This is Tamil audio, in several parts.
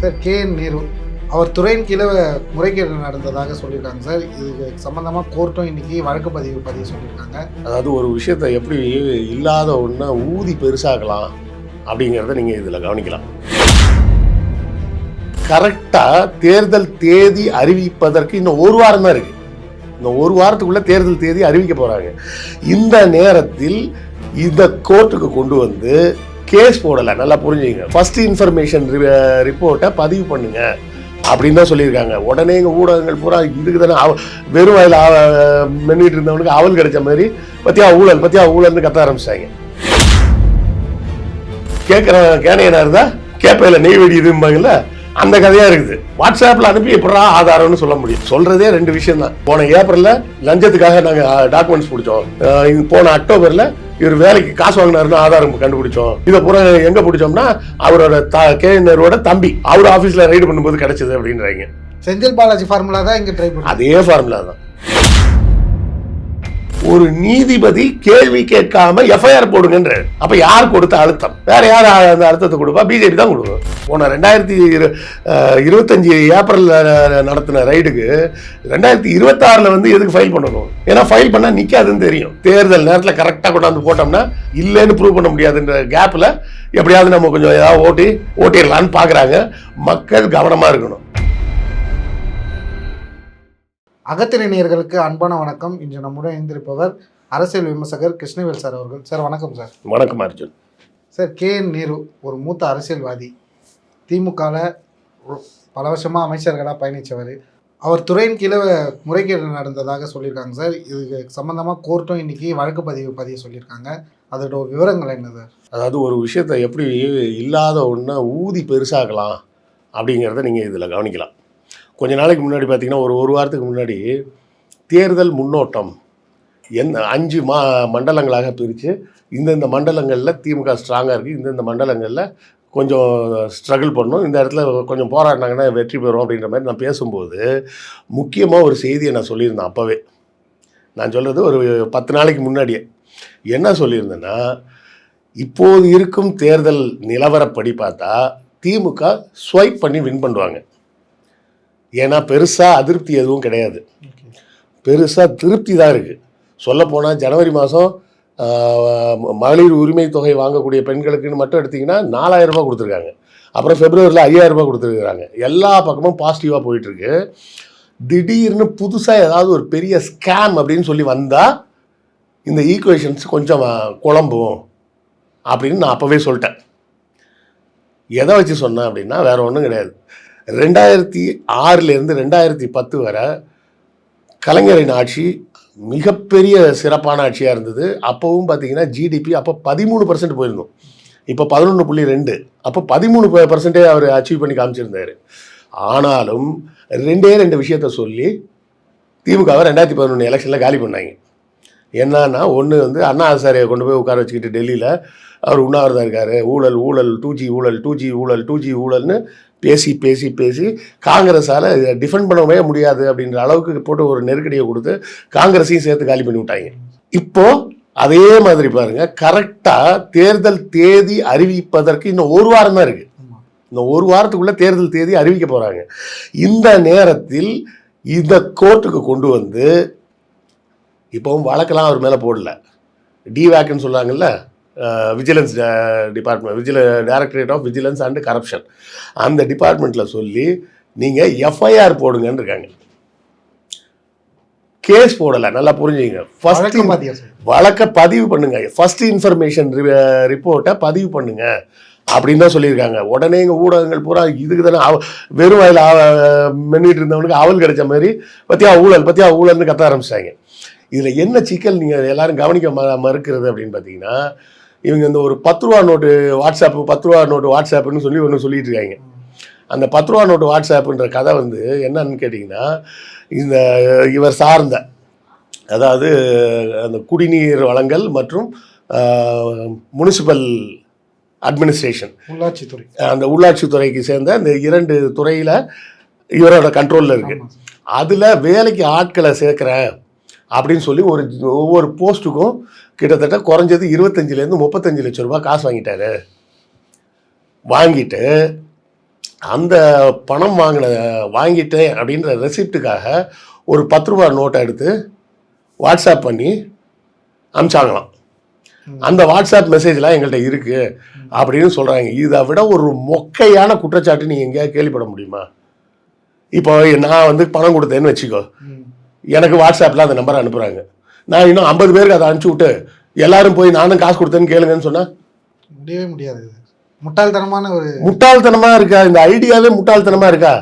சார் KN நேரு அவர் துறையின் கீழே முறைகேடு நடந்ததாக சொல்லியிருக்காங்க சார். இதுக்கு சம்பந்தமாக கோர்ட்டும் இன்னைக்கு வழக்கு பதிவு சொல்லியிருக்காங்க. அதாவது ஒரு விஷயத்தை எப்படி இல்லாத ஒன்றை ஊதி பெருசாகலாம் அப்படிங்கிறத நீங்கள் இதில் கவனிக்கலாம். கரெக்டாக தேர்தல் தேதி அறிவிப்பதற்கு இன்னும் ஒரு வாரம் தான் இருக்குது. இன்னும் ஒரு வாரத்துக்குள்ளே தேர்தல் தேதி அறிவிக்க போகிறாங்க. இந்த நேரத்தில் இந்த கோர்ட்டுக்கு கொண்டு வந்து கேஸ் போடலை. நல்லா புரிஞ்சுங்க. ஃபர்ஸ்ட் இன்ஃபர்மேஷன் ரிப்போர்ட்டை பதிவு பண்ணுங்க அப்படின்னு தான் சொல்லியிருக்காங்க. உடனே எங்கள் ஊடகங்கள் பூரா இதுக்கு தானே வெறும் வாயில் மென்னிட்டு இருந்தவனுக்கு அவல் கிடைச்ச மாதிரி பத்தியா ஊழல்னு கத்த ஆரம்பிச்சிட்டாங்க. கேட்குறேன் கேனையனா இருந்தா கேப்பையில் நெய் வெடி இதும்பாங்கல்ல, அந்த கதையாக இருக்குது. வாட்ஸ்அப்பில் அனுப்பி எப்படா ஆதாரம்னு சொல்ல முடியும். சொல்கிறதே ரெண்டு விஷயம் தான். போன ஏப்ரலில் லஞ்சத்துக்காக நாங்கள் டாக்குமெண்ட்ஸ் பிடிச்சோம். போன அக்டோபரில் இவர் வேலைக்கு காசு வாங்கினாருன்னு ஆதாரம் கண்டுபிடிச்சோம். இதை பூரா எங்கே பிடிச்சோம்னா அவரோட KN நேருவோட தம்பி அவர் ஆஃபீஸில் ரைடு பண்ணும்போது கிடைச்சது அப்படின்றாங்க. செந்தில் பாலாஜி ஃபார்முலா தான் இங்கே ட்ரை பண்ணி அதே ஃபார்முலா தான். ஒரு நீதிபதி கேள்வி கேட்காம FIR போடுங்கன்ற. அப்ப யார் கொடுத்த அழுத்தம்? வேற யார் அந்த அழுத்தத்தை கொடுப்பா? பிஜேபி தான் கொடுக்கும். போன 2025 ஏப்ரல் நடத்தின ரைடுக்கு 2026 வந்து எதுக்கு ஃபைல் பண்ணணும்? ஏன்னா ஃபைல் பண்ணா நிக்காதுன்னு தெரியும். தேர்தல் நேரத்தில் கரெக்டாக கொண்டாந்து போட்டோம்னா இல்லைன்னு ப்ரூவ் பண்ண முடியாதுன்ற கேப்ல எப்படியாவது நம்ம கொஞ்சம் ஏதாவது ஓட்டிடலான்னு பாக்குறாங்க. மக்கள் கவனமா இருக்கணும். அகத்திரை நேயர்களுக்கு அன்பான வணக்கம். இன்று நம்முடன் இணைந்திருப்பவர் அரசியல் விமர்சகர் கிருஷ்ணவேல் சார் அவர்கள். சார் வணக்கம் சார். வணக்கம் அர்ஜுன். சார் KN நேரு ஒரு மூத்த அரசியல்வாதி, திமுகவில் பல வருஷமாக அமைச்சர்களாக பயணித்தவர். அவர் துறையின் கீழே முறைகேடு நடந்ததாக சொல்லியிருக்காங்க சார். இதுக்கு சம்பந்தமாக கோர்ட்டும் இன்னைக்கு வழக்கு பதிவு சொல்லியிருக்காங்க. அதோட விவரங்கள் என்ன சார்? அதாவது ஒரு விஷயத்தை எப்படி இல்லாத ஒன்றை ஊதி பெருசாகலாம் அப்படிங்கிறத நீங்கள் இதில் கவனிக்கலாம். கொஞ்ச நாளைக்கு முன்னாடி பார்த்தீங்கன்னா ஒரு வாரத்துக்கு முன்னாடி தேர்தல் முன்னோட்டம் 5 மண்டலங்களாக பிரித்து இந்த மண்டலங்களில் திமுக ஸ்ட்ராங்காக இருக்குது, இந்த மண்டலங்களில் கொஞ்சம் ஸ்ட்ரகிள் பண்ணணும், இந்த இடத்துல கொஞ்சம் போராடினாங்கன்னா வெற்றி பெறும் அப்படின்ற மாதிரி நான் பேசும்போது முக்கியமாக ஒரு செய்தியை நான் சொல்லியிருந்தேன். அப்போவே நான் சொல்கிறது ஒரு 10 நாளைக்கு முன்னாடியே என்ன சொல்லியிருந்தேன்னா, இப்போது இருக்கும் தேர்தல் நிலவரப்படி பார்த்தா திமுக ஸ்வைப் பண்ணி வின் பண்ணுவாங்க. ஏன்னா பெருசாக அதிருப்தி எதுவும் கிடையாது, பெருசாக திருப்தி தான் இருக்குது. சொல்லப்போனால் ஜனவரி மாதம் மகளிர் உரிமை தொகை வாங்கக்கூடிய பெண்களுக்குன்னு மட்டும் எடுத்திங்கன்னா 4000 ரூபா கொடுத்துருக்காங்க. அப்புறம் பிப்ரவரியில் 5000 ரூபா கொடுத்துருக்குறாங்க. எல்லா பக்கமும் பாசிட்டிவாக போயிட்டுருக்கு. திடீர்னு புதுசாக ஏதாவது ஒரு பெரிய ஸ்கேம் அப்படின்னு சொல்லி வந்தால் இந்த ஈக்குவேஷன்ஸ் கொஞ்சம் குழம்பும் அப்படின்னு நான் அப்போவே சொல்லிட்டேன். எதை வச்சு சொன்னேன் அப்படின்னா வேறு ஒன்றும் கிடையாது. 2006 2010 வரை கலைஞரின் ஆட்சி மிகப்பெரிய சிறப்பான ஆட்சியாக இருந்தது. அப்போவும் பார்த்தீங்கன்னா ஜிடிபி அப்போ 13% போயிருந்தோம். இப்போ 11.2. அப்போ 13% அவர் அச்சீவ் பண்ணி காமிச்சிருந்தார். ஆனாலும் 2 விஷயத்த சொல்லி திமுகவை 2011 எலெக்ஷனில் காலி பண்ணாங்க. என்னன்னா, ஒன்று வந்து அண்ணா ஹசாரியை கொண்டு போய் உட்கார வச்சுக்கிட்டு டெல்லியில் அவர் உண்ணாவிரதம் இருக்கார். ஊழல் 2G ஊழல்னு பேசி காங்கிரஸால் டிஃபெண்ட் பண்ணவே முடியாது அப்படின்ற அளவுக்கு போட்டு ஒரு நெருக்கடியை கொடுத்து காங்கிரஸையும் சேர்த்து காலி பண்ணி விட்டாங்க. இப்போது அதே மாதிரி பாருங்கள், கரெக்டாக தேர்தல் தேதி அறிவிப்பதற்கு இன்னும் ஒரு வாரம் தான் இருக்குது. இன்னும் ஒரு வாரத்துக்குள்ளே தேர்தல் தேதி அறிவிக்க போகிறாங்க. இந்த நேரத்தில் இந்த கோர்ட்டுக்கு கொண்டு வந்து இப்போவும் வழக்கெல்லாம் அவர் மேலே போடல, டிவேக்குன்னு சொல்கிறாங்கல்ல, vigilance department, directorate of vigilance and corruption, அந்த டிபார்ட்மெண்ட்டில் சொல்லி நீங்கள் FIR போடுங்கன்னு இருக்காங்க. கேஸ் போடலை. நல்லா புரிஞ்சுங்க. வழக்கை பதிவு பண்ணுங்க, ஃபர்ஸ்ட் இன்ஃபர்மேஷன் ரிப்போர்ட்டை பதிவு பண்ணுங்க அப்படின்னு தான் சொல்லியிருக்காங்க. உடனே எங்கள் ஊடகங்கள் பூரா இதுக்கு தானே வெறும் வாயில் மென்னிட்டு இருந்தவனுக்கு அவல் கிடைச்ச மாதிரி பத்தியா ஊழல்னு கத்த ஆரம்பிச்சிட்டாங்க. இதில் என்ன சிக்கல் நீங்கள் எல்லாரும் கவனிக்க மறுக்கிறது அப்படின்னு பார்த்தீங்கன்னா, இவங்க இந்த ஒரு 10 ரூபா நோட்டு வாட்ஸ்அப்புன்னு சொல்லி ஒன்று சொல்லிட்டு இருக்காங்க. அந்த 10 ரூபா நோட்டு வாட்ஸ்அப்புன்ற கதை வந்து என்னன்னு கேட்டிங்கன்னா, இந்த இவர் சார்ந்த, அதாவது அந்த குடிநீர் வழங்கல் மற்றும் முனிசிபல் அட்மினிஸ்ட்ரேஷன், உள்ளாட்சித்துறை, அந்த உள்ளாட்சித்துறைக்கு சேர்ந்த அந்த 2 துறையில் இவரோட கண்ட்ரோலில் இருக்குது. அதில் வேலைக்கு ஆட்களை சேர்க்குறேன் அப்படின்னு சொல்லி ஒவ்வொரு போஸ்ட்டுக்கும் கிட்டத்தட்ட குறைஞ்சது 25 லட்சம் 35 லட்சம் ரூபாய் காசு வாங்கிட்டாரு. வாங்கிட்டு அந்த பணம் வாங்கிட்டேன் அப்படின்ற ரெசிப்டுக்காக ஒரு 10 ரூபா நோட்டை எடுத்து வாட்ஸ்அப் பண்ணி அனுப்பிச்சாங்களாம். அந்த வாட்ஸ்அப் மெசேஜ்லாம் எங்கள்கிட்ட இருக்குது அப்படின்னு சொல்கிறாங்க. இதை விட ஒரு மொக்கையான குற்றச்சாட்டு நீங்கள் எங்கேயாவது கேள்விப்பட முடியுமா? இப்போ நான் வந்து பணம் கொடுத்தேன்னு வச்சுக்கோ, எனக்கு வாட்ஸ்அப்பில் அந்த நம்பரை அனுப்புகிறாங்க. நான் இன்னும் 50 பேருக்கு அதை அனுப்பிச்சி விட்டு எல்லாரும் போய் நானும் காசு கொடுத்தேன்னு கேளுங்கன்னு சொன்னால் முடியவே முடியாது. முட்டாள்தனமாக இருக்கா? இந்த ஐடியாவே முட்டாள்தனமாக இருக்கா?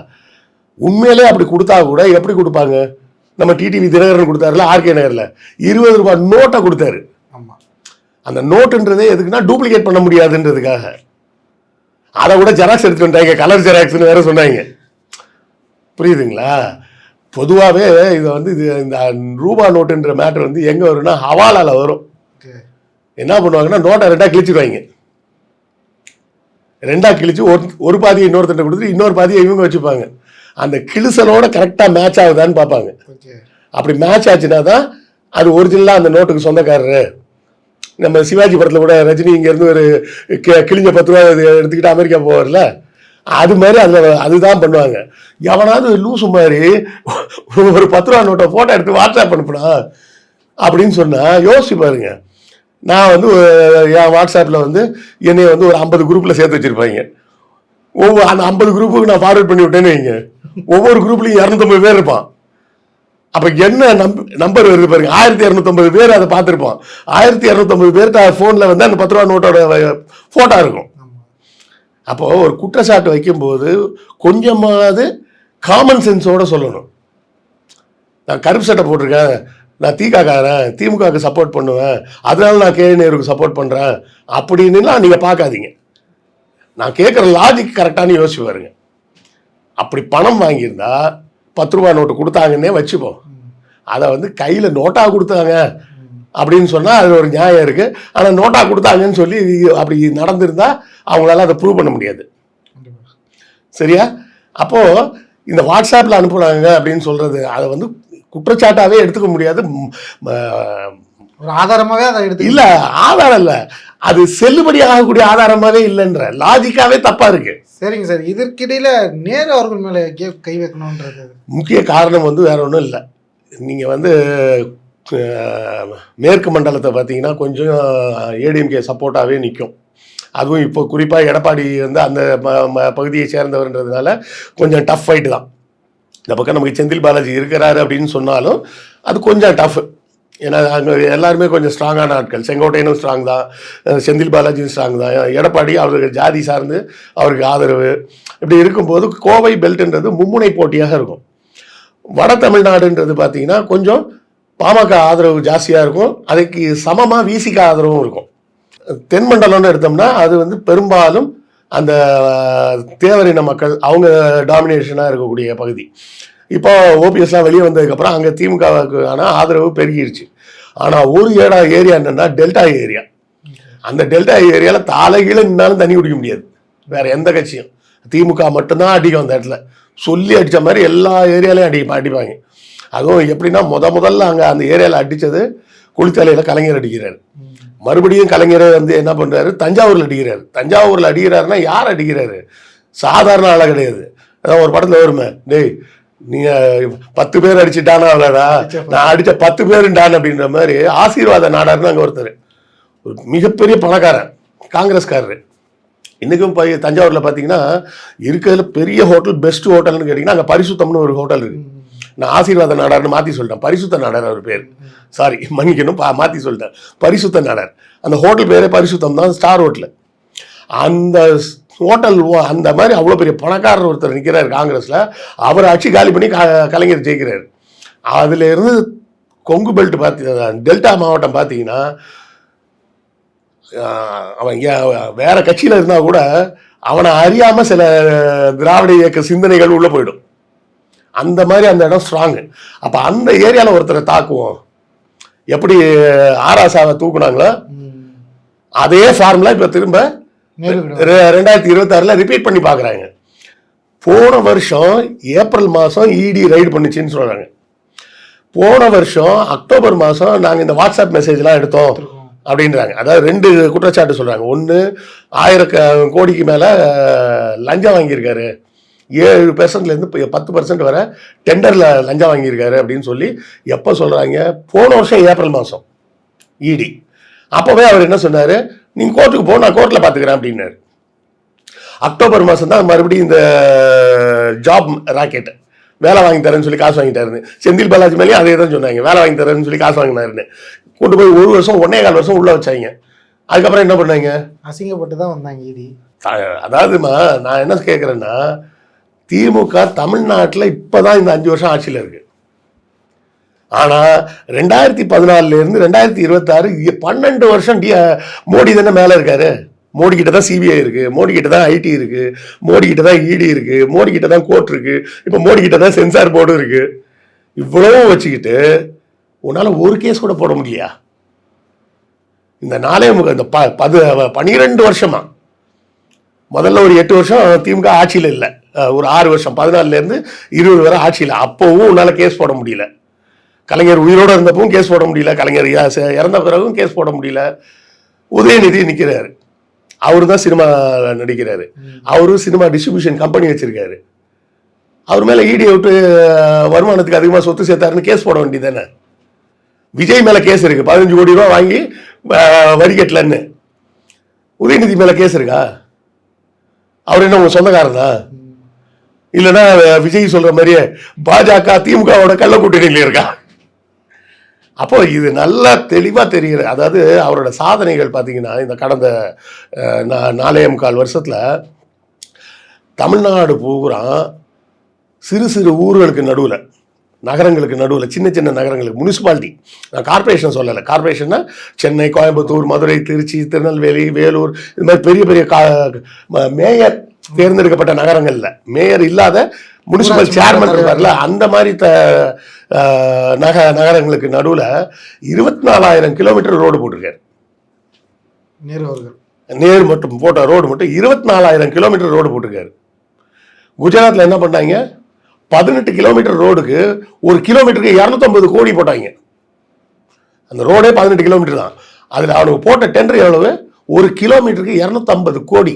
உண்மையிலே அப்படி கொடுத்தா கூட எப்படி கொடுப்பாங்க? நம்ம டிடிவி தினகரன் கொடுத்தாருல ஆர்கே நகரில் 20 ரூபாய் நோட்டை கொடுத்தாரு. அந்த நோட்டுன்றதே எதுக்குன்னா டூப்ளிகேட் பண்ண முடியாதுன்றதுக்காக. அதை கூட ஜெராக்ஸ் எடுத்துட்டு வந்தாங்க, கலர் ஜெராக்ஸ்னு வேற சொன்னாங்க. புரியுதுங்களா? பொதுவாகவே இதை வந்து இந்த ரூபா நோட்டுன்ற மேட்டர் வந்து எங்கே வரும்னா ஹவாலால வரும். என்ன பண்ணுவாங்கன்னா நோட்டை 2ஆக கிழிச்சிடுவாங்க. 2ஆக கிழிச்சு ஒரு பாதியை இன்னொருத்தட்ட கொடுத்துட்டு இன்னொரு பாதியை இவங்க வச்சுப்பாங்க. அந்த கிழிசலோட கரெக்டாக மேட்ச் ஆகுதான்னு பார்ப்பாங்க. அப்படி மேட்ச் ஆச்சுன்னா தான் அது ஒரிஜினலாக அந்த நோட்டுக்கு சொந்தக்காரரு. நம்ம சிவாஜி படத்தில் கூட ரஜினி இங்கேருந்து ஒரு கிழிஞ்ச 10 ரூபா எடுத்துக்கிட்டு அமெரிக்கா போவார்ல, அது மாதிரி அதில் அதுதான் பண்ணுவாங்க. எவனாவது லூசு மாதிரி ஒரு 10 ரூபா நோட்டை ஃபோட்டோ எடுத்து வாட்ஸ்அப் அனுப்புனா அப்படின்னு சொன்னால் யோசிச்சு பாருங்க. நான் வந்து என் வாட்ஸ்அப்பில் வந்து என்னை வந்து ஒரு 50 குரூப்பில் சேர்த்து வச்சுருப்பாங்க. அந்த 50 குரூப்புக்கு நான் ஃபார்வர்ட் பண்ணி விட்டேன்னு வைங்க, ஒவ்வொரு குரூப்லையும் 250 பேர் இருப்பான். அப்போ என்ன நம்பர் வருது பாருங்க, 1250 பேர் அதை பார்த்துருப்பான். 1250 பேர்கிட்ட ஃபோனில் வந்து அந்த 10 ரூபா நோட்டோட ஃபோட்டோ இருக்கும். அப்போது ஒரு குற்றச்சாட்டு வைக்கும்போது கொஞ்சமாவது காமன் சென்ஸோடு சொல்லணும். நான் கருப்பு சட்டை போட்டிருக்கேன், நான் திகாக்காரன், திமுகவுக்கு சப்போர்ட் பண்ணுவேன், அதனால நான் கே நேருக்கு சப்போர்ட் பண்ணுறேன் அப்படின்னுலாம் நீங்கள் பார்க்காதீங்க. நான் கேட்குற லாஜிக் கரெக்டானு யோசிச்சு பாருங்க. அப்படி பணம் வாங்கியிருந்தா 10 ரூபா நோட்டு கொடுத்தாங்கன்னே வச்சுப்போம். அதை வந்து கையில் நோட்டாக கொடுத்தாங்க அப்படின்னு சொன்னால் அது ஒரு நியாயம் இருக்குது. ஆனால் நோட்டாக கொடுத்தாங்கன்னு சொல்லி அப்படி நடந்திருந்தால் அவங்களால அதை ப்ரூவ் பண்ண முடியாது. சரியா? அப்போது இந்த வாட்ஸ்அப்பில் அனுப்புனாங்க அப்படின்னு சொல்கிறது அதை வந்து குற்றச்சாட்டாகவே எடுத்துக்க முடியாது. ஒரு ஆதாரமாகவே அதை எடுத்து இல்லை, ஆதாரம் இல்லை, அது செல்லுபடி ஆகக்கூடிய ஆதாரமாகவே இல்லைன்ற லாஜிக்காகவே தப்பாக இருக்குது. சரிங்க சார், இதற்கிடையில் நேரு அவர்கள் மேலே கை வைக்கணுன்றது முக்கிய காரணம் வந்து வேற ஒன்றும் இல்லை. நீங்கள் வந்து மேற்கு மண்டலத்தை பார்த்தீங்கன்னா கொஞ்சம் ஏடிஎம்கே சப்போர்ட்டாகவே நிற்கும். அதுவும் இப்போ குறிப்பாக எடப்பாடி வந்து அந்த பகுதியை சேர்ந்தவர்ன்றதுனால கொஞ்சம் டஃப் ஃபைட்டு தான். இந்த பக்கம் நமக்கு செந்தில் பாலாஜி இருக்கிறாரு அப்படின்னு சொன்னாலும் அது கொஞ்சம் டஃப். ஏன்னா அங்கே எல்லாருமே கொஞ்சம் ஸ்ட்ராங்கான ஆட்கள். செங்கோட்டையனும் ஸ்ட்ராங் தான், செந்தில் பாலாஜியும் ஸ்ட்ராங் தான். எடப்பாடி அவருக்கு ஜாதி சார்ந்து அவருக்கு ஆதரவு. இப்படி இருக்கும்போது கோவை பெல்ட்ன்றது மும்முனை போட்டியாக இருக்கும். வட தமிழ்நாடுன்றது பார்த்தீங்கன்னா கொஞ்சம் பாமக ஆதரவு ஜாஸ்தியாக இருக்கும், அதுக்கு சமமாக விசிக ஆதரவும் இருக்கும். தென்மண்டலம்னு எடுத்தோம்னா அது வந்து பெரும்பாலும் அந்த தேவரின மக்கள் அவங்க டாமினேஷனாக இருக்கக்கூடிய பகுதி. இப்போ ஓபிஎஸ்லாம் வெளியே வந்ததுக்கப்புறம் அங்கே திமுகவுக்கான ஆதரவு பெருகிடுச்சு. ஆனால் ஒரு ஏரியா என்னென்னா டெல்டா ஏரியா. அந்த டெல்டா ஏரியாவில் தலைகீழ நின்னாலும் தண்ணி குடிக்க முடியாது வேறு எந்த கட்சியும். திமுக மட்டும்தான் அடிக்கும் அந்த இடத்துல. சொல்லி அடித்த மாதிரி எல்லா ஏரியாலையும் அடிப்பாங்க. அதுவும் எப்படின்னா முதல்ல அங்கே அந்த ஏரியாவில் அடித்தது குளித்தலையில் கலைஞர் அடிக்கிறார். மறுபடியும் கலைஞர் வந்து என்ன பண்ணுறாரு, தஞ்சாவூரில் அடிக்கிறார். தஞ்சாவூரில் அடிக்கிறாருன்னா யார் அடிக்கிறாரு? சாதாரண ஆளாக கிடையாது. அதான் ஒரு படத்தில் வருமே, டேய் நீங்கள் 10 பேர் அடிச்சுட்டானா அவ்வளோடா, நான் அடித்த 10 பேருண்டான் அப்படின்ற மாதிரி ஆசீர்வாத நாடாருன்னு அங்கே ஒருத்தர் ஒரு மிகப்பெரிய பணக்காரன் காங்கிரஸ்காரர். இன்றைக்கும் போய் தஞ்சாவூரில் பார்த்தீங்கன்னா இருக்கிறதுல பெரிய ஹோட்டல், பெஸ்ட் ஹோட்டல்னு கேட்டிங்கன்னா அங்கே பரிசுத்தம்னு ஒரு ஹோட்டல் இருக்குது. நான் ஆசீர்வாத நாடார்னு மாற்றி சொல்லிட்டேன், பரிசுத்த நாடார் அவர் பேர். சாரி மன்னிக்கணும், மாற்றி சொல்லிட்டேன், பரிசுத்த நாடார். அந்த ஹோட்டல் பேரே பரிசுத்தம் தான், ஸ்டார் ஹோட்டல். அந்த ஹோட்டல் அந்த மாதிரி அவ்வளோ பெரிய பணக்காரர் ஒருத்தர் நிற்கிறார் காங்கிரஸில். அவர் ஆட்சி காலி பண்ணி கலைஞர் ஜெயிக்கிறார். அதில் இருந்து கொங்கு பெல்ட் பார்த்தி டெல்டா மாவட்டம் பார்த்தீங்கன்னா அவன் வேற கட்சியில் இருந்தால் கூட அவனை அறியாமல் சில திராவிட இயக்க சிந்தனைகள் உள்ளே போயிடும். அந்த மாதிரி அந்த இடம் ஸ்ட்ராங்கு. அப்போ அந்த ஏரியாவில் ஒருத்தரை தாக்குவோம். எப்படி ஆராசாவை தூக்குனாங்களோ அதே ஃபார்முலா இப்போ திரும்ப 2026 ரிப்பீட் பண்ணி பார்க்குறாங்க. போன வருஷம் ஏப்ரல் மாதம் இடி ரைடு பண்ணிச்சுன்னு சொல்கிறாங்க. போன வருஷம் அக்டோபர் மாதம் நாங்கள் இந்த வாட்ஸ்அப் மெசேஜ்லாம் எடுத்தோம் அப்படின்றாங்க. அதாவது 2 குற்றச்சாட்டு சொல்கிறாங்க. ஒன்று 1000 கோடிக்கு மேலே லஞ்சம் வாங்கியிருக்காரு 7%லேருந்து 10% வரை டெண்டரில் லஞ்சம் வாங்கியிருக்காரு அப்படின்னு சொல்லி எப்போ சொல்கிறாங்க? போன வருஷம் ஏப்ரல் மாதம் இடி. அப்போவே அவர் என்ன சொன்னார்? நீங்கள் கோர்ட்டுக்கு போ, நான் கோர்ட்டில் பார்த்துக்கிறேன் அப்படின்னாரு. அக்டோபர் மாதம் தான் மறுபடியும் இந்த ஜாப் ராக்கெட் வேலை வாங்கி தரேன்னு சொல்லி காசு வாங்கிட்டாருன்னு செந்தில் பாலாஜி மேலேயும் அதே தான் சொன்னாங்க. வேலை வாங்கி தரேன்னு சொல்லி காசு வாங்கினாருன்னு கொண்டு போய் 1 வருஷம் 1.25 வருஷம் உள்ளே வச்சாங்க. அதுக்கப்புறம் என்ன பண்ணாங்க? அசிங்கப்பட்டு தான் வந்தாங்க இடி. அதாவதுமா நான் என்ன கேட்குறேன்னா, திமுக தமிழ்நாட்டில் இப்போ தான் இந்த 5 வருஷம் ஆட்சியில் இருக்கு. ஆனால் 2014லேருந்து 2026 12 வருஷம் மோடி தானே மேலே இருக்காரு. மோடி கிட்ட தான் சிபிஐ இருக்கு, மோடி கிட்ட தான் ஐடி இருக்கு, மோடி கிட்ட தான் இடி இருக்கு, மோடி கிட்ட தான் கோர்ட் இருக்கு, இப்போ மோடி கிட்ட தான் சென்சார் போர்டும் இருக்கு. இவ்வளவும் வச்சுக்கிட்டு உன்னால ஒரு கேஸ் கூட போட முடியலையா? இந்த இந்த 12 வருஷமா, முதல்ல ஒரு 8 வருஷம் திமுக ஆட்சியில் இல்லை, ஒரு 6 வருஷம் 14லேருந்து 20 வரை ஆட்சியில், அப்போவும் உன்னால கேஸ் போட முடியல. கலைஞர் உயிரோடு இருந்தப்பவும் கேஸ் போட முடியல, கலைஞர் இறந்த பிறகும் கேஸ் போட முடியல. உதயநிதி நிற்கிறாரு, அவரு தான் சினிமா நடிக்கிறாரு, அவரு சினிமா டிஸ்ட்ரிபியூஷன் கம்பெனி வச்சிருக்காரு. அவர் மேல இடியை விட்டு வருமானத்துக்கு அதிகமாக சொத்து சேர்த்தாருன்னு கேஸ் போட வேண்டியது தானே? விஜய் மேல கேஸ் இருக்கு, 15 கோடி ரூபா வாங்கி வரி கட்டலன்னு. உதயநிதி மேல கேஸ் இருக்கா? அவர் என்ன உங்க சொந்தக்காரனா? இல்லைன்னா விஜய் சொல்ற மாதிரியே பாஜக திமுகவோட கள்ள கூட்டணியில் இருக்கா? அப்போ இது நல்லா தெளிவாக தெரியுது. அதாவது அவரோட சாதனைகள் பார்த்தீங்கன்னா, இந்த கடந்த 4.25 வருஷத்தில் தமிழ்நாடு பூரா சிறு சிறு ஊர்களுக்கு நடுவில், நகரங்களுக்கு நடுவில், சின்ன சின்ன நகரங்களுக்கு, முனிசிபாலிட்டி, நான் கார்பரேஷன் சொல்லலை, கார்பரேஷன்னா சென்னை, கோயம்புத்தூர், மதுரை, திருச்சி, திருநெல்வேலி, வேலூர், இது மாதிரி பெரிய பெரிய மேயர் தேர்ந்தெடுக்கப்பட்ட நகரங்கள்ல, மேயர் இல்லாத முனிசிபல் சேர்மன் இருப்பார்ல, அந்த மாதிரி நகரங்களுக்கு நடுவில் 24,000 கிலோமீட்டர் ரோடு போட்டிருக்காரு. நேரு மட்டும் போட்ட ரோடு மட்டும் 24,000 கிலோமீட்டர் ரோடு போட்டிருக்காரு. குஜராத்தில் என்ன பண்ணாங்க? 18 கிலோமீட்டர் ரோடுக்கு 1 கிலோமீட்டருக்கு 250 கோடி போட்டாங்க. அந்த ரோடே 18 கிலோமீட்டர் தான். அதில் அவனுக்கு போட்ட டெண்டர் எவ்வளவு? 1 கிலோமீட்டருக்கு 250 கோடி.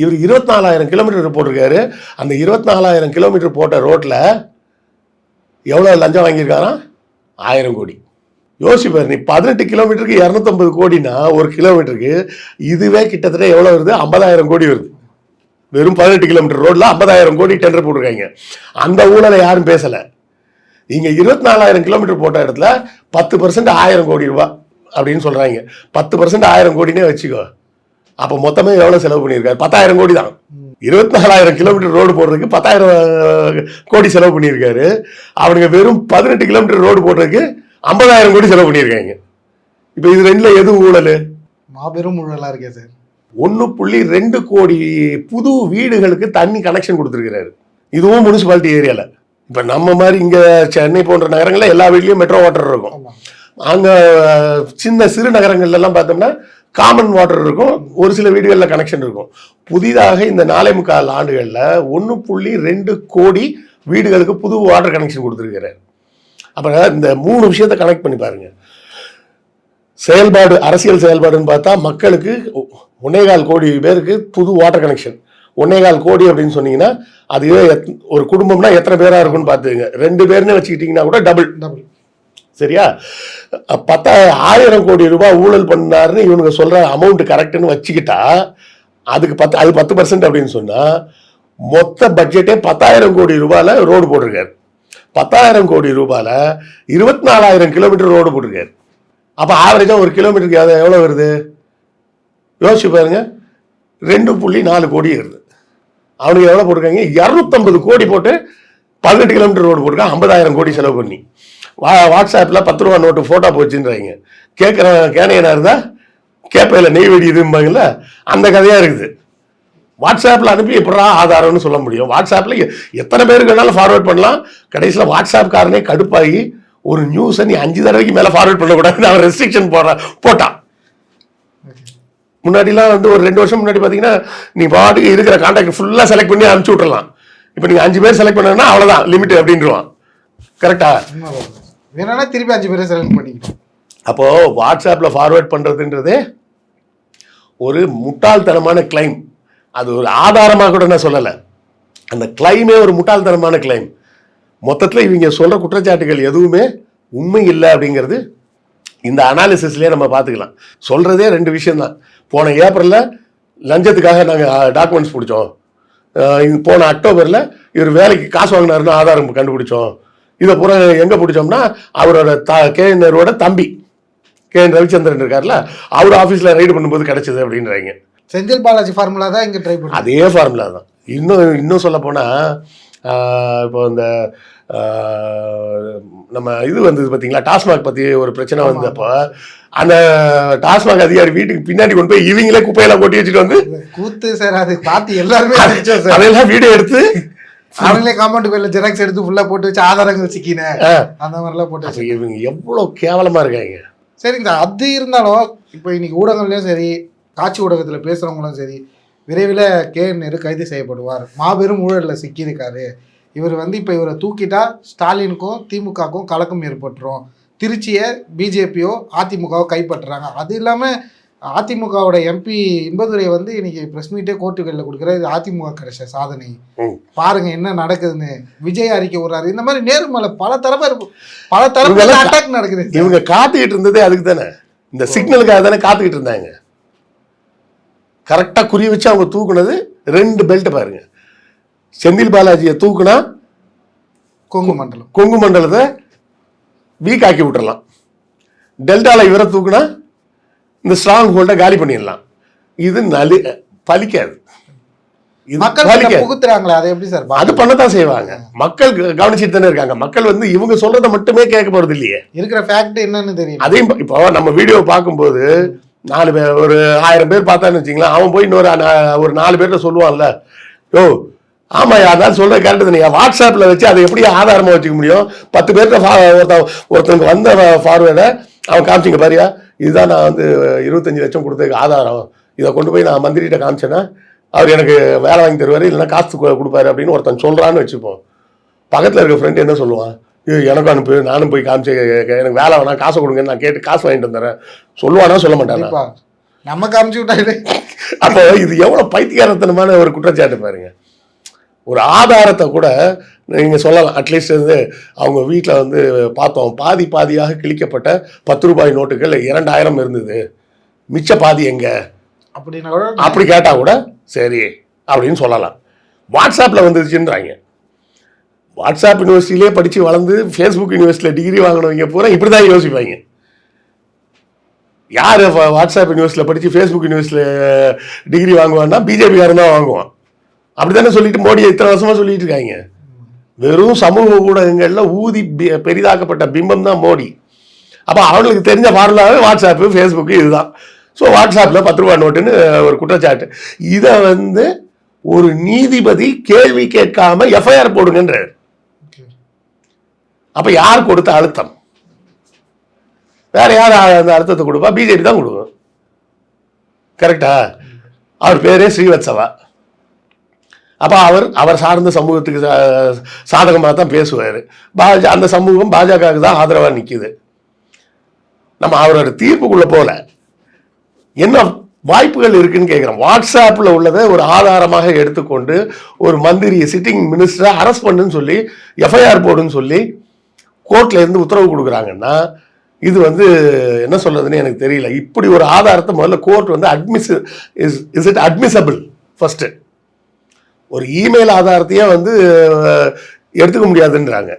இவர் 24,000 கிலோமீட்டர் போட்டிருக்காரு. அந்த 24,000 கிலோமீட்டர் போட்ட ரோட்டில் எவ்வளோ லஞ்சம் வாங்கியிருக்காராம்? 1000 கோடி. யோசிப்பார், நீ 18 கிலோமீட்டருக்கு 250 கோடினா 1 கிலோமீட்டருக்கு, இதுவே கிட்டத்தட்ட எவ்வளோ வருது? 50,000 கோடி வருது. வெறும் 18 கிலோமீட்டர் ரோட்ல 50,000 கோடி டெண்டர் போட்டிருக்காங்க. அந்த ஊழலை யாரும் பேசலை. இங்கே 24,000 கிலோமீட்டர் போட்ட இடத்துல 10% 1000 கோடி ரூபா அப்படின்னு சொல்கிறாங்க. 10% 1000 கோடினே வச்சுக்கோ. அப்போ மொத்தமே எவ்வளோ செலவு பண்ணியிருக்காரு? 10,000 கோடி தான். 24,000 கிலோமீட்டர் ரோடு போடுறதுக்கு 10,000 கோடி செலவு பண்ணியிருக்காரு. அவனுங்க வெறும் 18 கிலோமீட்டர் ரோடு போடுறதுக்கு 50,000 கோடி செலவு பண்ணியிருக்காங்க. இப்போ இது ரெண்டுல எது ஊழல்? மாபெரும் ஊழலாக இருக்கே சார். 1.2 கோடி புது வீடுகளுக்கு தண்ணி கனெக்ஷன் கொடுத்துருக்கிறாரு. இதுவும் முனிசிபாலிட்டி ஏரியாவில். இப்போ நம்ம மாதிரி இங்கே சென்னை போன்ற நகரங்களில் எல்லா வீட்லேயும் மெட்ரோ வாட்டர் இருக்கும். அங்கே சின்ன சிறு நகரங்கள்லாம் பார்த்தோம்னா காமன் வாட்டர் இருக்கும், ஒரு சில வீடுகளில் கனெக்ஷன் இருக்கும். புதிதாக இந்த 4.25 ஆண்டுகளில் 1.2 கோடி வீடுகளுக்கு புது வாட்டர் கனெக்ஷன் கொடுத்துருக்கிறார். அப்போ இந்த 3 விஷயத்தை கனெக்ட் பண்ணி பாருங்க. செயல்பாடு, அரசியல் செயல்பாடுன்னு பார்த்தா மக்களுக்கு 1.25 கோடி பேருக்கு புது வாட்டர் கனெக்ஷன். 1.25 கோடி அப்படின்னு சொன்னீங்கன்னா அதுவே ஒரு குடும்பம்னா எத்தனை பேரா இருக்குன்னு பார்த்துங்க. 2 பேர்னு வச்சுக்கிட்டீங்கன்னா கூட டபுள். சரியா? 10,000 கோடி ரூபாய் ஊழல் பண்ணாருன்னு இவனுங்க சொல்ற அமௌண்ட் கரெக்ட்னு வச்சுக்கிட்டா அதுக்கு 10% அப்படின்னு சொன்னா மொத்த பட்ஜெட்டே 10,000 கோடி ரூபாயில ரோடு போட்டிருக்காரு. 10,000 கோடி ரூபாயில 24,000 கிலோமீட்டர் ரோடு போட்டிருக்காரு. அப்ப ஆவரேஜா ஒரு கிலோமீட்டருக்கு எவ்வளவு வருது யோசிச்சு பாருங்க. 2.4 கோடி வருது. அவனுக்கு எவ்வளவு போட்டிருக்காங்க? 250 கோடி போட்டு 18 கிலோமீட்டர் ரோடு போட்டிருக்காங்க. 50,000 கோடி செலவு பண்ணி. வாட்ஸ்அப்பில் 10 ரூபா நோட்டு ஃபோட்டோ போச்சுன்றாங்க. கேட்குறேன் கேனையனா இருந்தால் கேப்பையில் நெய் வெடி இதும்பாங்கல்ல, அந்த கதையாக இருக்குது. வாட்ஸ்அப்பில் அனுப்பி எப்படா ஆதாரம்னு சொல்ல முடியும்? வாட்ஸ்அப்பில் எத்தனை பேருக்கு வேணாலும் ஃபார்வேர்ட் பண்ணலாம். கடைசியில் வாட்ஸ்அப் காரனே கடுப்பாகி ஒரு நியூஸை நீ 5 தடவைக்கு மேலே ஃபார்வேர்ட் பண்ணக்கூடாதுன்னு அவன் ரெஸ்ட்ரிக்ஷன் போட்டான். முன்னாடிலாம் ஒரு 2 வருஷம் முன்னாடி பார்த்தீங்கன்னா நீ பாட்டுக்கு இருக்கிற கான்டாக்ட் ஃபுல்லாக செலக்ட் பண்ணி அனுப்பிச்சி விட்டுறலாம். இப்போ நீங்கள் 5 பேர் செலக்ட் பண்ணனா அவ்வளோதான் லிமிட் அப்படின்றான். கரெக்டா? வேணா திருப்பி 5 பேரை செலக்ட் பண்ணிக்கிட்டோம். அப்போ வாட்ஸ்அப்பில் ஃபார்வேர்ட் பண்ணுறதுன்றதே ஒரு முட்டாள்தனமான கிளைம். அது ஒரு ஆதாரமாக கூட நான் சொல்லலை. அந்த கிளைமே ஒரு முட்டாள்தனமான கிளைம். மொத்தத்தில் இவங்க சொல்கிற குற்றச்சாட்டுகள் எதுவுமே உண்மை இல்லை அப்படிங்கிறது இந்த அனாலிசிஸ்லேயே நம்ம பார்த்துக்கலாம். சொல்கிறதே 2 விஷயம்தான். போன ஏப்ரலில் லஞ்சத்துக்காக நாங்கள் டாக்குமெண்ட்ஸ் பிடிச்சோம், போன அக்டோபரில் இவர் வேலைக்கு காசு வாங்கினாருன்னு ஆதாரம் கண்டுபிடிச்சோம். இதை பூரா எங்கே பிடிச்சோம்னா அவரோட கேஎன்ஆரோட தம்பி கேஎன் ரவிச்சந்திரன் இருக்கார்ல, அவர் ஆஃபீஸில் ரைடு பண்ணும்போது கிடைச்சது அப்படின்றாங்க. செந்தில் பாலாஜி ஃபார்முலா தான் இங்கே ட்ரை பண்ணி, அதே ஃபார்முலா தான். இன்னும் சொல்ல போனால் இப்போ இந்த நம்ம இது வந்தது பார்த்தீங்களா, டாஸ்மாக் பற்றி ஒரு பிரச்சனை வந்தப்போ அந்த டாஸ்மாக் அதிகாரி வீட்டுக்கு பின்னாடி கொண்டு போய் இவங்களே குப்பையெல்லாம் கொட்டி வச்சுட்டு வந்து கூத்து சார். அது பார்த்து எல்லாருமே அதெல்லாம் வீடியோ எடுத்து அவங்களே காம்பவுண்ட் பேர்ல ஜெராக்ஸ் எடுத்து ஃபுல்லா போட்டு வச்சு ஆதாரங்கள் சிக்கினேன் அந்த மாதிரிலாம் போட்டு. இவங்க எவ்வளோ கேவலமாக இருக்காங்க. சரிங்க சார், அது இருந்தாலும் இப்போ இன்னைக்கு ஊடகங்கள்லையும் சரி, காட்சி ஊடகத்தில் பேசுகிறவங்களும் சரி, விரைவில் கேஎன்ஆர் கைது செய்யப்படுவார், மாபெரும் ஊழலில் சிக்கியிருக்காரு, இவர் இப்போ இவரை தூக்கிட்டா ஸ்டாலினுக்கும் திமுகவுக்கும் கலக்கம் ஏற்பட்டுரும், திருச்சியை பிஜேபியோ அதிமுகவோ கைப்பற்றுறாங்க. அது இல்லாமல் அதிமுகவோட எம்பி இன்பதுரை இன்னைக்கு ப்ரெஸ் மீட்டே கோர்ட்டுகளில் கொடுக்குற இது அதிமுக கிடைச்ச சாதனை, பாருங்க என்ன நடக்குதுன்னு விஜய் அறிக்கை விடுறாரு. இந்த மாதிரி நேர்மலை பல தரப்பு அட்டாக் நடக்குது. இவங்க காத்துக்கிட்டு இருந்ததே அதுக்கு தானே, இந்த சிக்னலுக்காக தானே காத்துக்கிட்டு இருந்தாங்க. கரெக்டாக குறி வச்சு அவங்க தூக்குனது 2 பெல்ட் பாருங்க. செந்தில் பாலாஜியை தூக்குனா கொங்கு மண்டலத்தை வீக் ஆக்கி விட்டுறலாம், டெல்டாவில் இவரை தூக்குனா இந்த ஸ்ட்ராங் ஹோல்டை காலி பண்ணிடலாம். இது பலிக்காது. அது பண்ணத்தான் செய்வாங்க. மக்கள் கவனிச்சுட்டு தானே இருக்காங்க. மக்கள் இவங்க சொல்றதை மட்டுமே கேட்க போறது இல்லையே, இருக்கிற ஃபேக்ட் என்னன்னு தெரியும். அதையும் இப்போ நம்ம வீடியோ பார்க்கும்போது 4 பேர் ஒரு 1000 பேர் பார்த்தான்னு வச்சுங்களேன், அவன் போய் இன்னொரு ஒரு 4 பேர்கிட்ட சொல்லுவான்ல, யோ ஆமா அதான் சொல்ற கரெக்டு தானே, வாட்ஸ்அப்ல வச்சு அதை எப்படி ஆதாரமா வச்சுக்க முடியும்? 10 பேர்கிட்ட ஒருத்தனுக்கு வந்த ஃபார்வேர்டை அவன் காமிச்சிங்க பாரியா, இதுதான் நான் 25 லட்சம் கொடுத்ததுக்கு ஆதாரம், இதை கொண்டு போய் நான் மந்திரிகிட்ட காமிச்சேன்னா அவர் எனக்கு வேலை வாங்கி தருவார், இல்லைன்னா காசு கொடுப்பாரு அப்படின்னு ஒருத்தன் சொல்கிறான்னு வச்சுப்போம். பக்கத்தில் இருக்க ஃப்ரெண்டு என்ன சொல்லுவான், எனக்கும் அனுப்பு, நானும் போய் காமிச்சு எனக்கு வேலை வேணாம் காசை கொடுங்கன்னு நான் கேட்டு காசு வாங்கிட்டு வந்துடுறேன் சொல்லுவானா சொல்ல மாட்டானா? நம்ம காமிச்சு விட்டாங்க. அப்போ இது எவ்வளோ பைத்தியகாரத்தனமான ஒரு குற்றச்சாட்டு பாருங்க. ஒரு ஆதாரத்தை கூட நீங்கள் சொல்லலாம். அட்லீஸ்ட் அவங்க வீட்டில் பார்த்தோம், பாதியாக கிழிக்கப்பட்ட 10 ரூபாய் நோட்டுகள் 2000 இருந்தது, மிச்ச பாதி எங்க அப்படி கேட்டால் கூட சரி அப்படின்னு சொல்லலாம். வாட்ஸ்அப்பில் வந்துருச்சுன்றாங்க. வாட்ஸ்அப் யூனிவர்சிட்டியிலே படித்து வளர்ந்து ஃபேஸ்புக் யூனிவர்சிட்டியில் டிகிரி வாங்கினவங்க பூரா இப்படி தான் யோசிப்பாங்க. யார் வாட்ஸ்அப் யூனிவர்சிட்டியில் படித்து ஃபேஸ்புக் யூனிவர்சிட்டியில் டிகிரி வாங்குவான்னா பிஜேபிக்காரன் தான் வாங்குவான். அப்படி தானே சொல்லிட்டு மோடி இத்தனை வருஷமாக சொல்லிட்டு இருக்காங்க. வெறும் சமூக ஊடகங்களில் ஊதி பெரிதாக்கப்பட்ட பிம்பம் தான் மோடி. அப்போ அவங்களுக்கு தெரிஞ்ச ஃபார்முலாவே வாட்ஸ்அப்பு ஃபேஸ்புக்கு இதுதான். ஸோ வாட்ஸ்அப்பில் 10 ரூபா நோட்டுன்னு ஒரு குற்றச்சாட்டு. இதை ஒரு நீதிபதி கேள்வி கேட்காம எஃப்ஐஆர் போடுங்கன்றார். அப்போ யார் கொடுத்த அழுத்தம்? வேற யார் அந்த அழுத்தத்தை கொடுப்பா? பிஜேபி தான் கொடுக்கும். கரெக்டா? அவர் பேரே ஸ்ரீவத்சவா. அப்போ அவர் சார்ந்த சமூகத்துக்கு சாதகமாக தான் பேசுவார். அந்த சமூகம் பாஜகவுக்கு தான் ஆதரவாக நிற்குது. நம்ம அவரோட தீர்ப்புக்குள்ளே போல என்ன வாய்ப்புகள் இருக்குன்னு கேட்குறோம். வாட்ஸ்அப்பில் உள்ளதை ஒரு ஆதாரமாக எடுத்துக்கொண்டு ஒரு மந்திரியை சிட்டிங் மினிஸ்டரை அரெஸ்ட் பண்ணுன்னு சொல்லி எஃப்ஐஆர் போடுன்னு சொல்லி கோர்ட்ல இருந்து உத்தரவு கொடுக்குறாங்கன்னா இது என்ன சொல்றதுன்னு எனக்கு தெரியல. இப்படி ஒரு ஆதாரத்தை முதல்ல court is it admissible? First ஒரு இமெயில் ஆதாரத்தையே எடுத்துக்க முடியாதுன்றாங்க.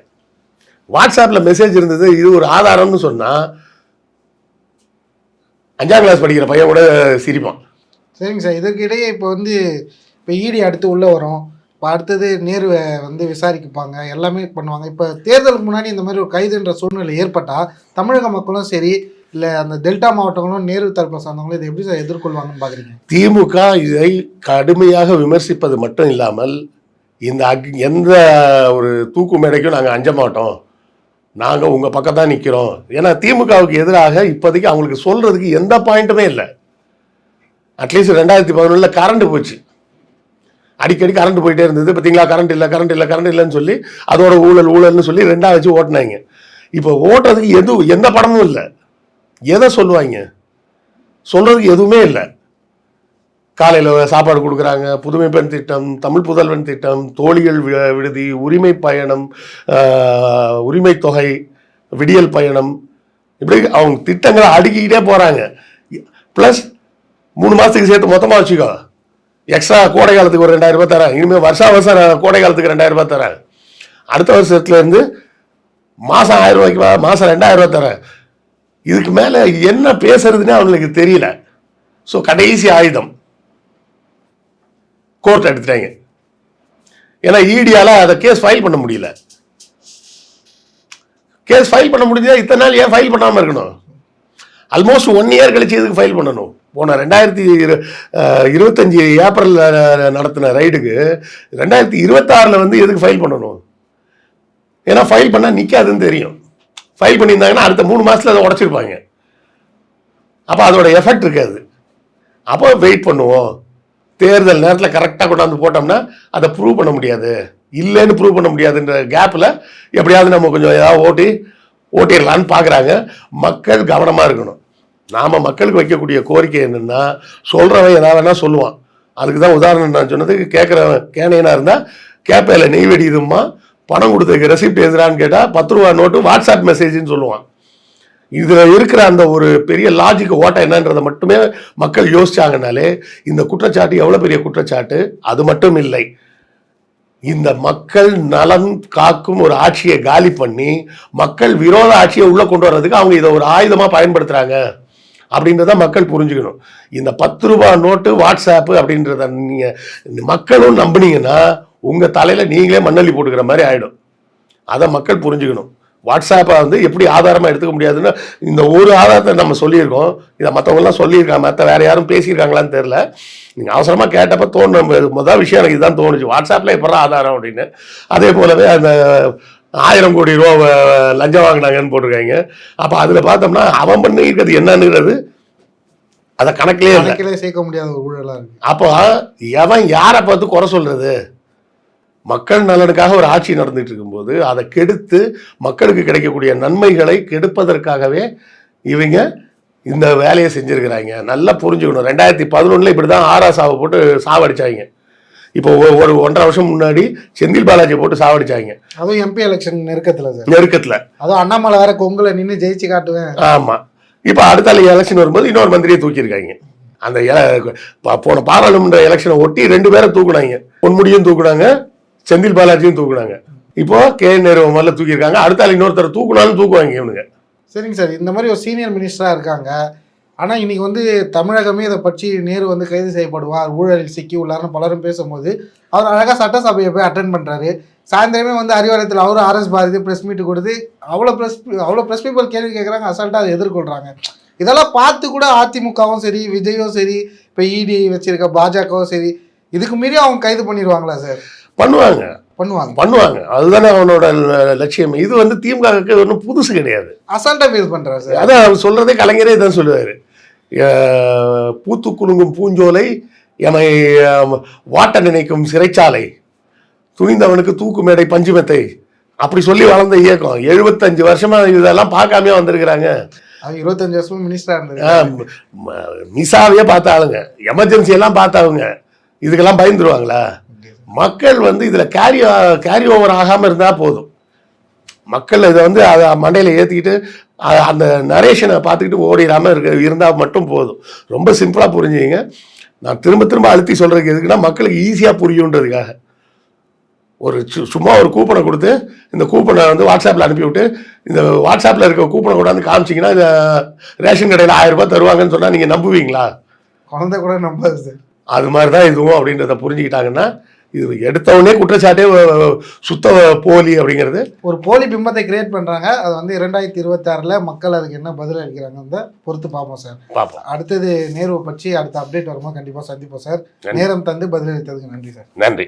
வாட்ஸ்அப்பில் மெசேஜ் இருந்தது, இது ஒரு ஆதாரம்னு சொன்னால் 5ஆம் கிளாஸ் படிக்கிற பையன் கூட சிரிப்பான். சரிங்க சார், இதற்கிடையே இப்போ இடி அடுத்து உள்ளே வரும், இப்போ அடுத்தது நேருவை விசாரிப்பாங்க, எல்லாமே பண்ணுவாங்க. இப்போ தேர்தலுக்கு முன்னாடி இந்த மாதிரி ஒரு கைதுன்ற சூழ்நிலை ஏற்பட்டால் தமிழக மக்களும் சரி இல்லை அந்த டெல்டா மாவட்டங்களும் நேரு தரப்பில் சார்ந்தவங்களும் இதை எப்படி சார் எதிர்கொள்வாங்கன்னு பார்க்குறீங்க? திமுக இதை கடுமையாக விமர்சிப்பது மட்டும் இல்லாமல் இந்த எந்த ஒரு தூக்கு மேடைக்கும் நாங்கள் அஞ்ச மாட்டோம், நாங்கள் உங்கள் பக்கம் தான் நிற்கிறோம். ஏன்னா திமுகவுக்கு எதிராக இப்போதைக்கு அவங்களுக்கு சொல்கிறதுக்கு எந்த பாயிண்ட்டுமே இல்லை. அட்லீஸ்ட் 2011 கரண்ட் போச்சு, அடிக்கடி கரண்ட் போயிட்டே இருந்தது. பார்த்தீங்களா, கரண்ட் இல்லைன்னு சொல்லி அதோட ஊழல்னு சொல்லி 2ஆ வச்சு ஓட்டினாங்க. இப்போ ஓட்டுறதுக்கு எந்த படமும் இல்லை. எதை சொல்லுவாங்க? சொல்கிறதுக்கு எதுவுமே இல்லை. காலையில் சாப்பாடு கொடுக்குறாங்க, புதுமை பெண் திட்டம், தமிழ் புதல்வன் திட்டம், தோழிகள் விடுதி, உரிமை பயணம், உரிமை தொகை, விடியல் பயணம், இப்படி அவங்க திட்டங்களை அடுக்கிக்கிட்டே போகிறாங்க. ப்ளஸ் 3 மாதத்துக்கு சேர்த்து மொத்தமாக வச்சுக்கோ, எக்ஸ்ட்ரா கோடை காலத்துக்கு ஒரு 2000 ரூபாய் தரேன், இனிமேல் வருஷம் கோடை காலத்துக்கு 2000 ரூபாய் தரேன், அடுத்த வருஷத்துலேருந்து மாதம் 1000 ரூபாய்க்கு மாதம் 2000 ரூபாய் தரேன். இதுக்கு மேலே என்ன பேசுறதுன்னு அவங்களுக்கு தெரியல. ஸோ கடைசி ஆயுதம் கோர்ட் எடுத்துட்டாங்க. ஏன்னா இடியால அதை கேஸ் ஃபைல் பண்ண முடியல. கேஸ் ஃபைல் பண்ண முடிஞ்சா இத்தனை நாள் ஏன் ஃபைல் பண்ணாமல் இருக்கணும்? ஆல்மோஸ்ட் 1 இயர் கழிச்சு இதுக்கு ஃபைல் பண்ணணும். போன 2025 ஏப்ரல் நடத்தின ரைடுக்கு 2026 வந்து எதுக்கு ஃபைல் பண்ணணும்? ஏன்னா ஃபைல் பண்ணால் நிற்காதுன்னு தெரியும். ஃபைல் பண்ணியிருந்தாங்கன்னா அடுத்த 3 மாதத்தில் அதை உடச்சிருப்பாங்க. அப்போ அதோட எஃபெக்ட் இருக்காது. அப்போ வெயிட் பண்ணுவோம். தேர்தல் நேரத்தில் கரெக்டாக கொண்டாந்து போட்டோம்னா அதை ப்ரூவ் பண்ண முடியாது, இல்லைன்னு ப்ரூவ் பண்ண முடியாதுன்ற கேப்பில் எப்படியாவது நம்ம கொஞ்சம் ஏதாவது ஓட்டிடலான்னு பார்க்குறாங்க. மக்கள் கவனமாக இருக்கணும். நாம் மக்களுக்கு வைக்கக்கூடிய கோரிக்கை என்னென்னா, சொல்கிறவன் எதாவது வேணால் சொல்லுவான். அதுக்கு தான் உதாரணம் நான் சொன்னதுக்கு, கேட்குறவன் கேனையனாக இருந்தால் கேப்பையில் நெய் வெடிதுமா, பணம் கொடுத்ததுக்கு ரெசிப்ட் எதுறான்னு கேட்டால் 10 ரூபா நோட்டு வாட்ஸ்அப் மெசேஜ்னு சொல்லுவான். இதில் இருக்கிற அந்த ஒரு பெரிய லாஜிக் ஓட்டம் என்னன்றதை மட்டுமே மக்கள் யோசிச்சாங்கனாலே இந்த குற்றச்சாட்டு எவ்வளோ பெரிய குற்றச்சாட்டு. அது மட்டும் இல்லை, இந்த மக்கள் நலன் காக்கும் ஒரு ஆட்சியை காலி பண்ணி மக்கள் விரோத ஆட்சியை உள்ளே கொண்டு வர்றதுக்கு அவங்க இதை ஒரு ஆயுதமாக பயன்படுத்துகிறாங்க அப்படின்றத மக்கள் புரிஞ்சுக்கணும். இந்த 10 ரூபா நோட்டு வாட்ஸ்அப்பு அப்படின்றத நீங்கள் மக்களும் நம்பினீங்கன்னா உங்கள் தலையில் நீங்களே மண்ணள்ளி போட்டுக்கிற மாதிரி ஆகிடும். அதை மக்கள் புரிஞ்சுக்கணும். வாட்ஸ்அப்பை வந்து எப்படி ஆதாரமாக எடுத்துக்க முடியாதுன்னு இந்த ஒரு ஆதாரத்தை நம்ம சொல்லியிருக்கோம். இதை மற்றவங்களாம் சொல்லியிருக்காங்க, மற்ற வேறு யாரும் பேசியிருக்காங்களான்னு தெரில. நீங்கள் அவசரமாக கேட்டப்போ முதல் விஷயம் எனக்கு இதுதான் தோணுச்சு, வாட்ஸ்அப்பில் எப்போ ஆதாரம் அப்படின்னு. அதே போலவே அந்த 1000 கோடி ரூபா லஞ்சம் வாங்கினாங்கன்னு போட்டிருக்காங்க. அப்போ அதில் பார்த்தோம்னா அவன் பண்ணியிருக்கிறது என்னன்னுறது அதை கணக்கிலே சேர்க்க முடியாத ஒரு ஊழலாக இருக்கு. அப்போ எவன் யாரை பார்த்து குறை சொல்றது? மக்கள் நலனுக்காக ஒரு ஆட்சி நடந்துட்டு இருக்கும்போது அதை கெடுத்து மக்களுக்கு கிடைக்கக்கூடிய நன்மைகளை கெடுப்பதற்காகவே இவங்க இந்த வேலையை செஞ்சுருக்கிறாங்க. நல்லா புரிஞ்சுக்கணும். 2011 இப்படி தான் ஆராசாவை போட்டு சாவடிச்சாங்க. இப்போ ஒரு 1.5 வருஷம் முன்னாடி செந்தில் பாலாஜி போட்டு சாவடிச்சாங்க. அதுவும் எம்பி எலெக்ஷன் நெருக்கத்தில் அதுவும் அண்ணாமலை வேற கொங்குல நின்று ஜெயிச்சு காட்டுவேன். ஆமாம். இப்போ அடுத்த எலெக்ஷன் வரும்போது இன்னொரு மந்திரியை தூக்கியிருக்காங்க. அந்த போன பாராளுமன்ற எலெக்ஷனை ஒட்டி 2 பேரை தூக்குனாங்க. பொன்முடியும் தூக்குனாங்க, செந்தில் பாலாஜியும் தூக்குனாங்க. இப்போ நேரு முதல்ல தூக்கியிருக்காங்க. அடுத்த இன்னொருத்தர் தூக்குனாலும் தூக்குவாங்க இவனுங்க. சரிங்க சார், இந்த மாதிரி ஒரு சீனியர் மினிஸ்டராக இருக்காங்க. ஆனால் இன்னைக்கு வந்து தமிழகமே இதை பற்றி நேரு வந்து கைது செய்யப்படுவார், ஊழலில் சிக்கி உள்ளார்னு பலரும் பேசும்போது அவர் அழகாக சட்டசபையை போய் அட்டென்ட் பண்ணுறாரு. சாயந்தரமே வந்து அறிவாலயத்தில் அவரும் RS பாரதி ப்ரெஸ் மீட்டு கொடுத்து அவ்வளோ ப்ரெஸ் பீப்புள் கேள்வி கேட்குறாங்க, அசால்ட்டாக அதை எதிர்கொள்கிறாங்க. இதெல்லாம் பார்த்து கூட அதிமுகவும் சரி, விஜயும் சரி, இப்போ இடி வச்சிருக்க பாஜகவும் சரி, இதுக்கு மீறி அவங்க கைது பண்ணிடுவாங்களா சார்? பண்ணுவாங்க. அதுதானே அவனோட லட்சியம். இது வந்து திமுகவுக்கு ஒன்றும் புதுசு கிடையாது. அசால்ட்டா ஃபீல் பண்றாரு சார். அதான் அவர் சொல்றதே, கலைஞரே தான் சொல்லுவாரு, பூத்து குலுங்கும் பூஞ்சோலை எமை வாட்ட நினைக்கும் சிறைச்சாலை, துணிந்தவனுக்கு தூக்கு மேடை பஞ்சுமெத்தை, அப்படி சொல்லி வளர்ந்த இயக்கம். 75 வருஷமா இதெல்லாம் பார்க்காம வந்திருக்கிறாங்க. 25 வருஷமா மினிஸ்டரா இருந்தாங்க. மிசாவையே பார்த்தாளுங்க, எமர்ஜென்சி எல்லாம் பார்த்தாங்க. இதுக்கெல்லாம் பயந்துருவாங்களா? மக்கள் வந்து இதில் கேரி ஓவர் ஆகாமல் இருந்தால் போதும். மக்கள் இதை வந்து அதை மண்டையில் ஏற்றிக்கிட்டு அந்த நரேஷனை பார்த்துக்கிட்டு ஓடிடாமல் இருந்தால் மட்டும் போதும். ரொம்ப சிம்பிளாக புரிஞ்சுங்க. நான் திரும்ப அழுத்தி சொல்கிறதுக்கு எதுக்குன்னா, மக்களுக்கு ஈஸியாக புரியுன்றதுக்காக. சும்மா ஒரு கூப்பனை கொடுத்து, இந்த கூப்பனை வந்து வாட்ஸ்அப்பில் அனுப்பிவிட்டு, இந்த வாட்ஸ்அப்பில் இருக்க கூப்பனை கொண்டாந்து காமிச்சிங்கன்னா இந்த ரேஷன் கடையில் 1000 ரூபாய் தருவாங்கன்னு சொன்னால் நீங்கள் நம்புவீங்களா? குழந்தை கூட நம்பாது சார். அது மாதிரி தான் இதுவும் அப்படின்றத புரிஞ்சுக்கிட்டாங்கன்னா, இது எடுத்தவொடனே குற்றச்சாட்டே சுத்த போலி அப்படிங்கிறது ஒரு போலி பிம்பத்தை கிரியேட் பண்ணுறாங்க. அது வந்து 2026 மக்கள் அதுக்கு என்ன பதில் அளிக்கிறாங்க பொறுத்து பார்ப்போம் சார். அடுத்தது நேருவை பற்றி அடுத்த அப்டேட் வரும்போது கண்டிப்பாக சந்திப்போம் சார். நேரம் தந்து பதிலளித்ததுக்கு நன்றி சார். நன்றி.